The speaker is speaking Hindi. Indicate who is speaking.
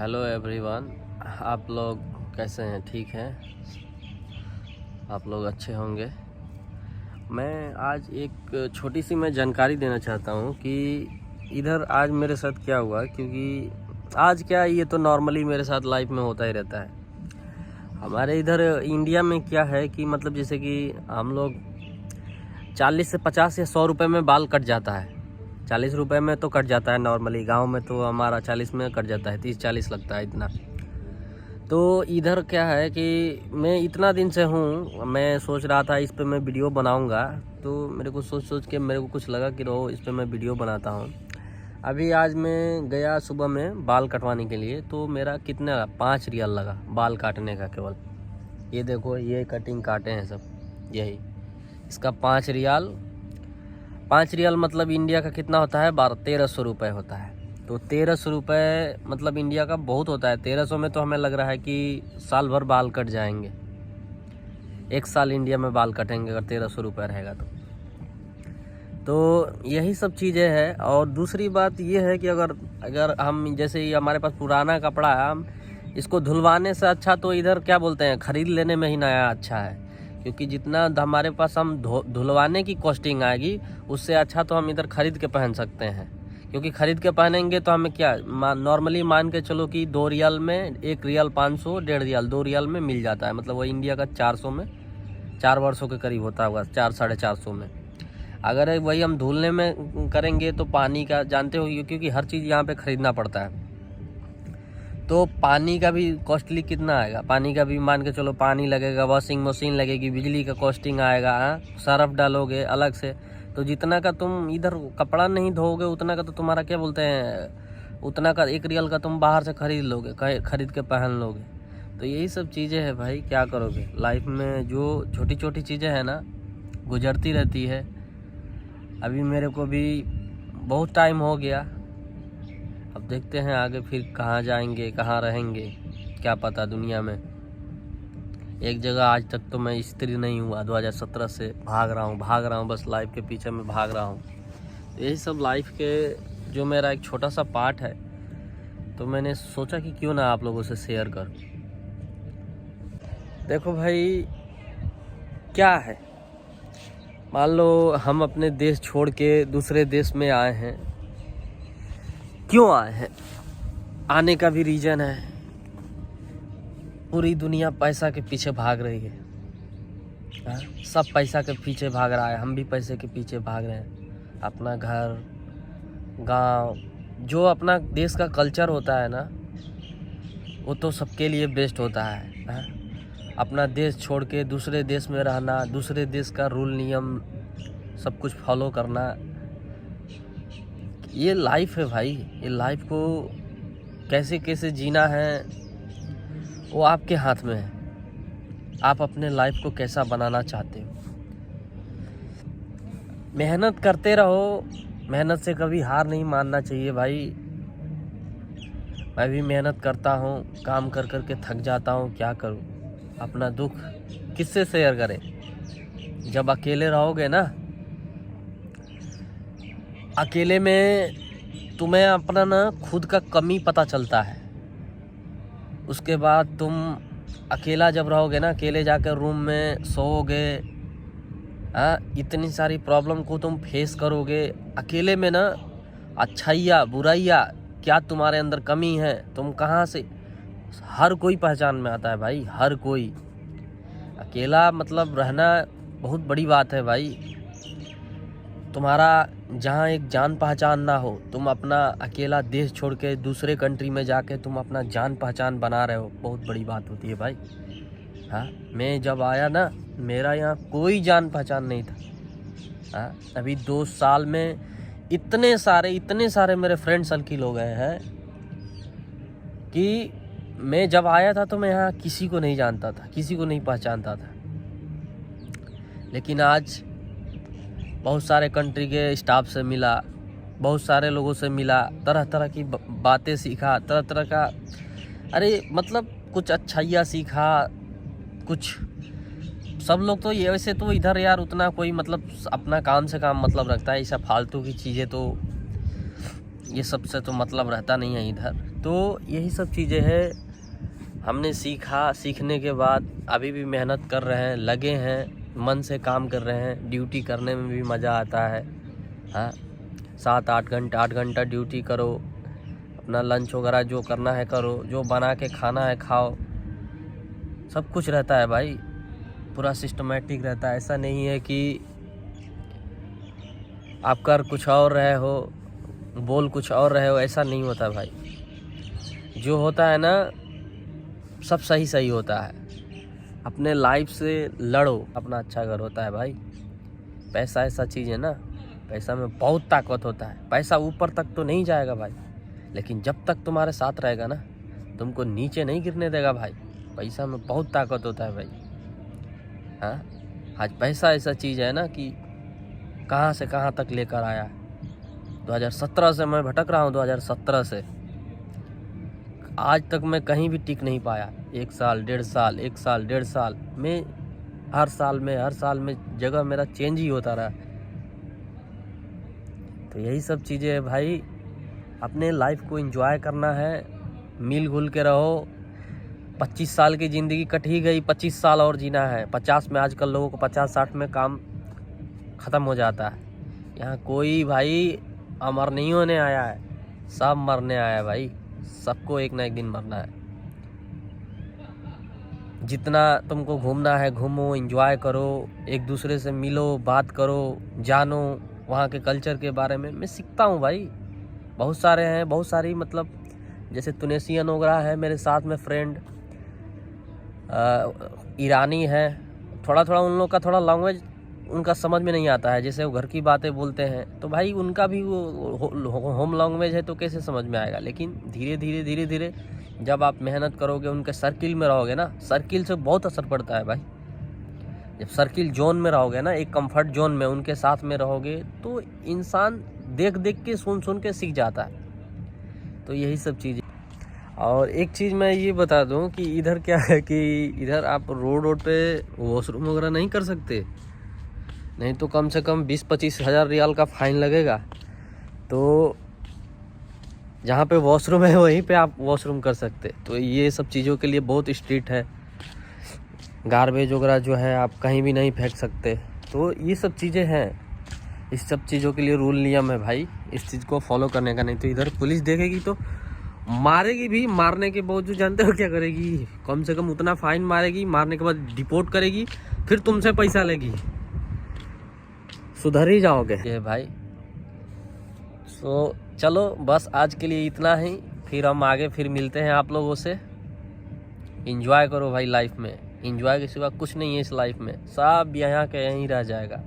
Speaker 1: हेलो एवरीवन, आप लोग कैसे हैं? ठीक हैं? आप लोग अच्छे होंगे। मैं आज एक छोटी सी मैं जानकारी देना चाहता हूं कि इधर आज मेरे साथ क्या हुआ, क्योंकि आज क्या, ये तो नॉर्मली मेरे साथ लाइफ में होता ही रहता है। हमारे इधर इंडिया में क्या है कि मतलब जैसे कि हम लोग 40 से 50 या 100 रुपये में बाल कट जाता है। 40 रुपये में तो कट जाता है नॉर्मली, गांव में तो हमारा 40 में कट जाता है, 30-40 लगता है इतना। तो इधर क्या है कि मैं इतना दिन से हूँ, मैं सोच रहा था इस पे मैं वीडियो बनाऊँगा, तो मेरे को सोच के मेरे को कुछ लगा कि रो इस पे मैं वीडियो बनाता हूँ। अभी आज मैं गया सुबह में बाल कटवाने के लिए, तो मेरा कितना 5 रियल लगा बाल काटने का केवल। ये देखो, ये कटिंग काटे हैं सब, यही इसका 5 रियाल। 5 रियाल मतलब इंडिया का कितना होता है? 1300 रुपये होता है। तो 1300 रुपये मतलब इंडिया का बहुत होता है। 1300 में तो हमें लग रहा है कि साल भर बाल कट जाएंगे। 1 साल इंडिया में बाल कटेंगे अगर 1300 रुपये रहेगा तो यही सब चीज़ें हैं। और दूसरी बात ये है कि अगर हम जैसे ही हमारे पास पुराना कपड़ा है, हम इसको धुलवाने से अच्छा तो इधर क्या बोलते हैं, ख़रीद लेने में ही नया अच्छा है। क्योंकि जितना हमारे पास हम धुलवाने की कॉस्टिंग आएगी, उससे अच्छा तो हम इधर ख़रीद के पहन सकते हैं। क्योंकि ख़रीद के पहनेंगे तो हमें क्या नॉर्मली मान के चलो कि 2 रियाल में 1 रियाल 500, 1.5 रियाल 2 रियाल में मिल जाता है। मतलब वो इंडिया का 400 में 4 वर्षों के करीब होता होगा, 400-450 में। अगर वही हम धुलने में करेंगे तो पानी का जानते हो, क्योंकि हर चीज़ यहाँ पे ख़रीदना पड़ता है, तो पानी का भी कॉस्टली कितना आएगा। पानी का भी मान के चलो, पानी लगेगा, वॉशिंग मशीन लगेगी, बिजली का कॉस्टिंग आएगा, सर्फ डालोगे अलग से। तो जितना का तुम इधर कपड़ा नहीं धोओगे उतना का तो तुम्हारा क्या बोलते हैं, उतना का 1 रियल का तुम बाहर से खरीद लोगे, खरीद के पहन लोगे। तो यही सब चीज़ें हैं भाई, क्या करोगे। लाइफ में जो छोटी छोटी चीज़ें हैं ना, गुजरती रहती है। अभी मेरे को भी बहुत टाइम हो गया, अब देखते हैं आगे फिर कहाँ जाएंगे, कहाँ रहेंगे, क्या पता दुनिया में। एक जगह आज तक तो मैं स्थिर नहीं हुआ। 2017 से भाग रहा हूँ, बस लाइफ के पीछे मैं भाग रहा हूँ। तो यही सब लाइफ के जो मेरा एक छोटा सा पार्ट है, तो मैंने सोचा कि क्यों ना आप लोगों से शेयर करूँ। देखो भाई, क्या है, मान लो हम अपने देश छोड़ के दूसरे देश में आए हैं। क्यों आए हैं? आने का भी रीज़न है। पूरी दुनिया पैसा के पीछे भाग रही है। सब पैसा के पीछे भाग रहा है, हम भी पैसे के पीछे भाग रहे हैं। अपना घर, गांव, जो अपना देश का कल्चर होता है ना, वो तो सबके लिए बेस्ट होता है। अपना देश छोड़ के दूसरे देश में रहना, दूसरे देश का रूल नियम सब कुछ फॉलो करना, ये लाइफ है भाई। ये लाइफ को कैसे कैसे जीना है वो आपके हाथ में है। आप अपने लाइफ को कैसा बनाना चाहते हो। मेहनत करते रहो, मेहनत से कभी हार नहीं मानना चाहिए भाई। मैं भी मेहनत करता हूँ, काम कर कर के थक जाता हूँ, क्या करूँ। अपना दुख किससे शेयर करें? जब अकेले रहोगे ना, अकेले में तुम्हें अपना ना खुद का कमी पता चलता है। उसके बाद तुम अकेला जब रहोगे ना, अकेले जाकर रूम में सोओगे, इतनी सारी प्रॉब्लम को तुम फेस करोगे अकेले में ना। अच्छाइयाँ बुराइयाँ क्या तुम्हारे अंदर कमी है, तुम कहाँ से, हर कोई पहचान में आता है भाई, हर कोई। अकेला मतलब रहना बहुत बड़ी बात है भाई। तुम्हारा जहाँ एक जान पहचान ना हो, तुम अपना अकेला देश छोड़ के दूसरे कंट्री में जाके तुम अपना जान पहचान बना रहे हो, बहुत बड़ी बात होती है भाई। मैं जब आया ना, मेरा यहाँ कोई जान पहचान नहीं था। अभी 2 साल में इतने सारे मेरे फ्रेंड सर्किल हो गए हैं कि मैं जब आया था तो मैं यहाँ किसी को नहीं जानता था, किसी को नहीं पहचानता था। लेकिन आज बहुत सारे कंट्री के स्टाफ से मिला, बहुत सारे लोगों से मिला, तरह तरह की बातें सीखा, तरह तरह का, अरे मतलब कुछ अच्छाइयाँ सीखा कुछ। सब लोग तो ये वैसे तो इधर यार उतना कोई मतलब अपना काम से काम मतलब रखता है, ऐसा फालतू की चीज़ें तो ये सबसे तो मतलब रहता नहीं है इधर। तो यही सब चीज़ें हैं, हमने सीखने के बाद अभी भी मेहनत कर रहे हैं, लगे हैं, मन से काम कर रहे हैं। ड्यूटी करने में भी मज़ा आता है। हाँ, 7-8 घंटा ड्यूटी करो, अपना लंच वगैरह जो करना है करो, जो बना के खाना है खाओ, सब कुछ रहता है भाई, पूरा सिस्टमेटिक रहता है। ऐसा नहीं है कि आप कर कुछ और रहे हो, बोल कुछ और रहे हो, ऐसा नहीं होता भाई। जो होता है ना सब सही होता है। अपने लाइफ से लड़ो, अपना अच्छा घर होता है भाई। पैसा ऐसा चीज़ है ना, पैसा में बहुत ताकत होता है। पैसा ऊपर तक तो नहीं जाएगा भाई, लेकिन जब तक तुम्हारे साथ रहेगा ना, तुमको नीचे नहीं गिरने देगा भाई। पैसा में बहुत ताकत होता है भाई। हाँ, आज पैसा ऐसा चीज़ है ना कि कहाँ से कहाँ तक लेकर आया। 2017 से मैं भटक रहा हूँ, 2017 से आज तक मैं कहीं भी टिक नहीं पाया। 1 साल 1.5 साल में, हर साल में जगह मेरा चेंज ही होता रहा। तो यही सब चीज़ें है भाई, अपने लाइफ को एंजॉय करना है, मिल घुल के रहो। 25 साल की ज़िंदगी कट ही गई, 25 साल और जीना है। 50 में आजकल लोगों को 50-60 में काम ख़त्म हो जाता है। यहाँ कोई भाई अमर नहीं होने आया है, सब मरने आया है भाई। सबको एक ना एक दिन मरना है। जितना तुमको घूमना है घूमो, एंजॉय करो, एक दूसरे से मिलो, बात करो, जानो वहाँ के कल्चर के बारे में। मैं सीखता हूँ भाई, बहुत सारे हैं, बहुत सारी मतलब जैसे तुनिसियन वगैरह है मेरे साथ में फ्रेंड, ईरानी है। थोड़ा उन लोग का थोड़ा लैंग्वेज उनका समझ में नहीं आता है, जैसे वो घर की बातें बोलते हैं तो भाई उनका भी वो होम लैंग्वेज है, तो कैसे समझ में आएगा। लेकिन धीरे धीरे जब आप मेहनत करोगे, उनके सर्किल में रहोगे ना, सर्किल से बहुत असर पड़ता है भाई। जब सर्किल जोन में रहोगे ना, एक कंफर्ट जोन में उनके साथ में रहोगे, तो इंसान देख के सुन के सीख जाता है। तो यही सब चीज़। और एक चीज़ मैं ये बता दूं कि इधर क्या है कि इधर आप रोड पे वॉशरूम वगैरह नहीं कर सकते, नहीं तो कम से कम 20-25 हज़ार रियाल का फाइन लगेगा। तो जहाँ पे वॉशरूम है वहीं पे आप वॉशरूम कर सकते। तो ये सब चीज़ों के लिए बहुत स्ट्रिक्ट है। गार्बेज वगैरह जो है आप कहीं भी नहीं फेंक सकते। तो ये सब चीज़ें हैं, इस सब चीज़ों के लिए रूल नियम है भाई, इस चीज़ को फॉलो करने का। नहीं तो इधर पुलिस देखेगी तो मारेगी भी। मारने के बावजूद जानते हो क्या करेगी? कम से कम उतना फाइन मारेगी, मारने के बाद डिपोर्ट करेगी, फिर तुमसे पैसा लेगी। सुधर ही जाओगे ये भाई। तो चलो बस आज के लिए इतना ही, फिर हम आगे फिर मिलते हैं आप लोगों से। एंजॉय करो भाई लाइफ में, एंजॉय के सिवा कुछ नहीं है इस लाइफ में, सब यहाँ के यहीं रह जाएगा।